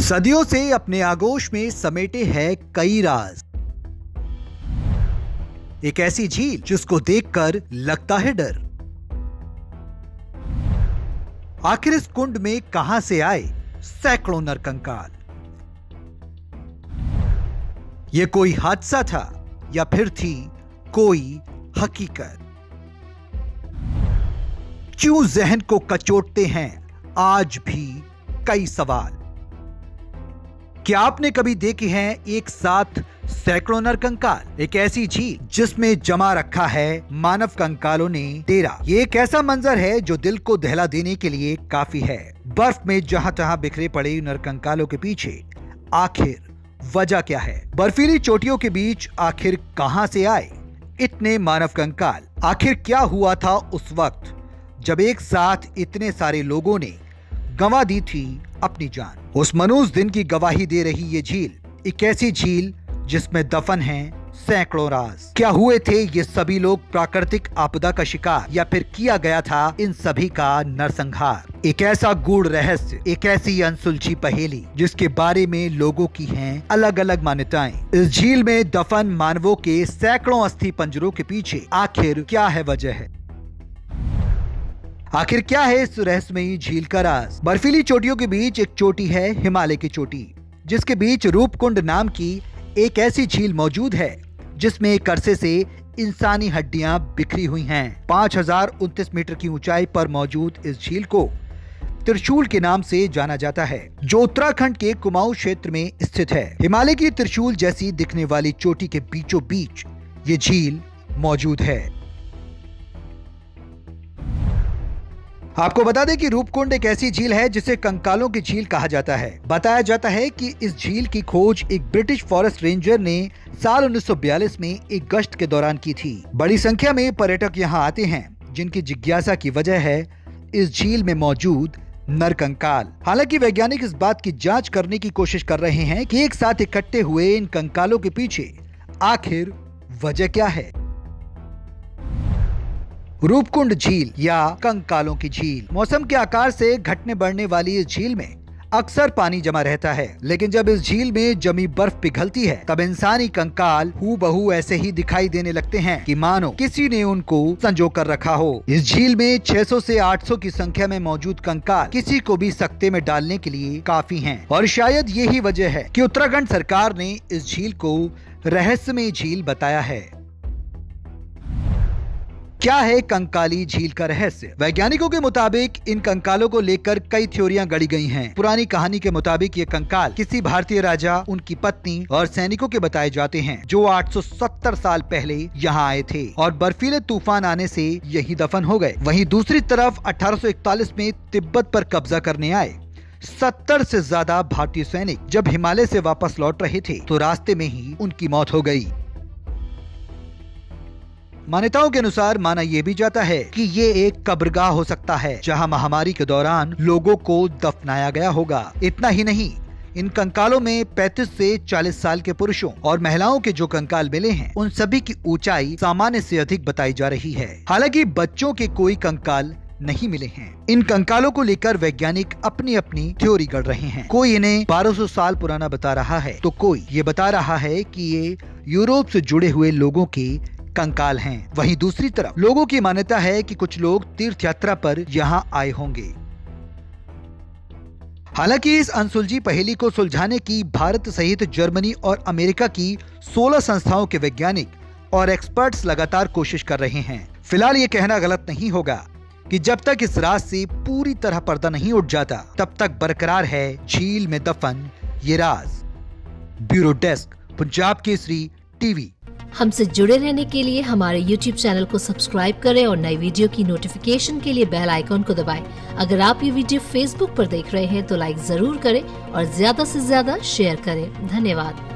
सदियों से अपने आगोश में समेटे हैं कई राज। एक ऐसी झील जिसको देखकर लगता है डर। आखिर इस कुंड में कहां से आए सैकड़ों नरकंकाल? यह कोई हादसा था या फिर थी कोई हकीकत? क्यों जहन को कचोटते हैं आज भी कई सवाल? क्या आपने कभी देखे हैं एक साथ सैकड़ों नरकंकाल? एक ऐसी झील जिसमें जमा रखा है मानव कंकालों ने डेरा। ये एक ऐसा मंजर है जो दिल को दहला देने के लिए काफी है। बर्फ में जहां तहां बिखरे पड़े नरकंकालों के पीछे आखिर वजह क्या है? बर्फीली चोटियों के बीच आखिर कहां से आए इतने मानव कंकाल? आखिर क्या हुआ था उस वक्त जब एक साथ इतने सारे लोगों ने गंवा दी थी अपनी जान? उस मनूस दिन की गवाही दे रही ये झील, एक ऐसी झील जिसमें दफन हैं सैकड़ों राज। क्या हुए थे ये सभी लोग प्राकृतिक आपदा का शिकार, या फिर किया गया था इन सभी का नरसंहार? एक ऐसा गूढ़ रहस्य, एक ऐसी अनसुलझी पहेली जिसके बारे में लोगों की हैं अलग अलग मान्यताएं। इस झील में दफन मानवों के सैकड़ों अस्थि पंजरों के पीछे आखिर क्या है वजह है? आखिर क्या है इस रहस्यमयी झील का राज? बर्फीली चोटियों के बीच एक चोटी है हिमालय की चोटी, जिसके बीच रूपकुंड नाम की एक ऐसी झील मौजूद है जिसमें एक अरसे से इंसानी हड्डियां बिखरी हुई हैं। 5029 मीटर की ऊंचाई पर मौजूद इस झील को त्रिशूल के नाम से जाना जाता है, जो उत्तराखंड के कुमाऊं क्षेत्र में स्थित है। हिमालय की त्रिशूल जैसी दिखने वाली चोटी के बीचों बीच ये झील मौजूद है। आपको बता दें कि रूपकुंड एक ऐसी झील है जिसे कंकालों की झील कहा जाता है। बताया जाता है कि इस झील की खोज एक ब्रिटिश फॉरेस्ट रेंजर ने साल 1942 में एक गश्त के दौरान की थी। बड़ी संख्या में पर्यटक यहाँ आते हैं, जिनकी जिज्ञासा की वजह है इस झील में मौजूद नरकंकाल। हालांकि वैज्ञानिक इस बात की जांच करने की कोशिश कर रहे हैं कि एक साथ इकट्ठे हुए इन कंकालों के पीछे आखिर वजह क्या है। रूपकुंड झील या कंकालों की झील। मौसम के आकार से घटने बढ़ने वाली इस झील में अक्सर पानी जमा रहता है, लेकिन जब इस झील में जमी बर्फ पिघलती है तब इंसानी कंकाल हूबहू ऐसे ही दिखाई देने लगते हैं कि मानो किसी ने उनको संजो कर रखा हो। इस झील में 600 से 800 की संख्या में मौजूद कंकाल किसी को भी सकते में डालने के लिए काफी हैं, और शायद यही वजह है कि उत्तराखंड सरकार ने इस झील को रहस्यमय झील बताया है। क्या है कंकाली झील का रहस्य? वैज्ञानिकों के मुताबिक इन कंकालों को लेकर कई थ्योरियां गढ़ी गई हैं। पुरानी कहानी के मुताबिक ये कंकाल किसी भारतीय राजा, उनकी पत्नी और सैनिकों के बताए जाते हैं, जो 870 साल पहले यहाँ आए थे और बर्फीले तूफान आने से यही दफन हो गए। वहीं दूसरी तरफ 1841 में तिब्बत पर कब्जा करने आए 70 से ज्यादा भारतीय सैनिक जब हिमालय से वापस लौट रहे थे तो रास्ते में ही उनकी मौत हो गई। मान्यताओं के अनुसार माना यह भी जाता है कि ये एक कब्रगाह हो सकता है, जहां महामारी के दौरान लोगों को दफनाया गया होगा। इतना ही नहीं, इन कंकालों में 35 से 40 साल के पुरुषों और महिलाओं के जो कंकाल मिले हैं, उन सभी की ऊंचाई सामान्य से अधिक बताई जा रही है। हालांकि बच्चों के कोई कंकाल नहीं मिले हैं। इन कंकालों को लेकर वैज्ञानिक अपनी अपनी थ्योरी गढ़ रहे हैं। कोई इन्हें 1200 साल पुराना बता रहा है, तो कोई ये बता रहा है कि ये यूरोप से जुड़े हुए लोगों के कंकाल हैं। वहीं दूसरी तरफ लोगों की मान्यता है कि कुछ लोग तीर्थ यात्रा पर यहाँ आए होंगे। हालांकि इस अनसुलझी पहेली को सुलझाने की भारत सहित जर्मनी और अमेरिका की 16 संस्थाओं के वैज्ञानिक और एक्सपर्ट्स लगातार कोशिश कर रहे हैं। फिलहाल ये कहना गलत नहीं होगा कि जब तक इस राज से पूरी तरह पर्दा नहीं उठ जाता, तब तक बरकरार है झील में दफन ये राज। Bureau desk, Punjab Kesari TV. हमसे जुड़े रहने के लिए हमारे YouTube चैनल को सब्सक्राइब करें और नई वीडियो की नोटिफिकेशन के लिए बेल आइकॉन को दबाएं। अगर आप ये वीडियो Facebook पर देख रहे हैं तो लाइक जरूर करें और ज्यादा से ज्यादा शेयर करें। धन्यवाद।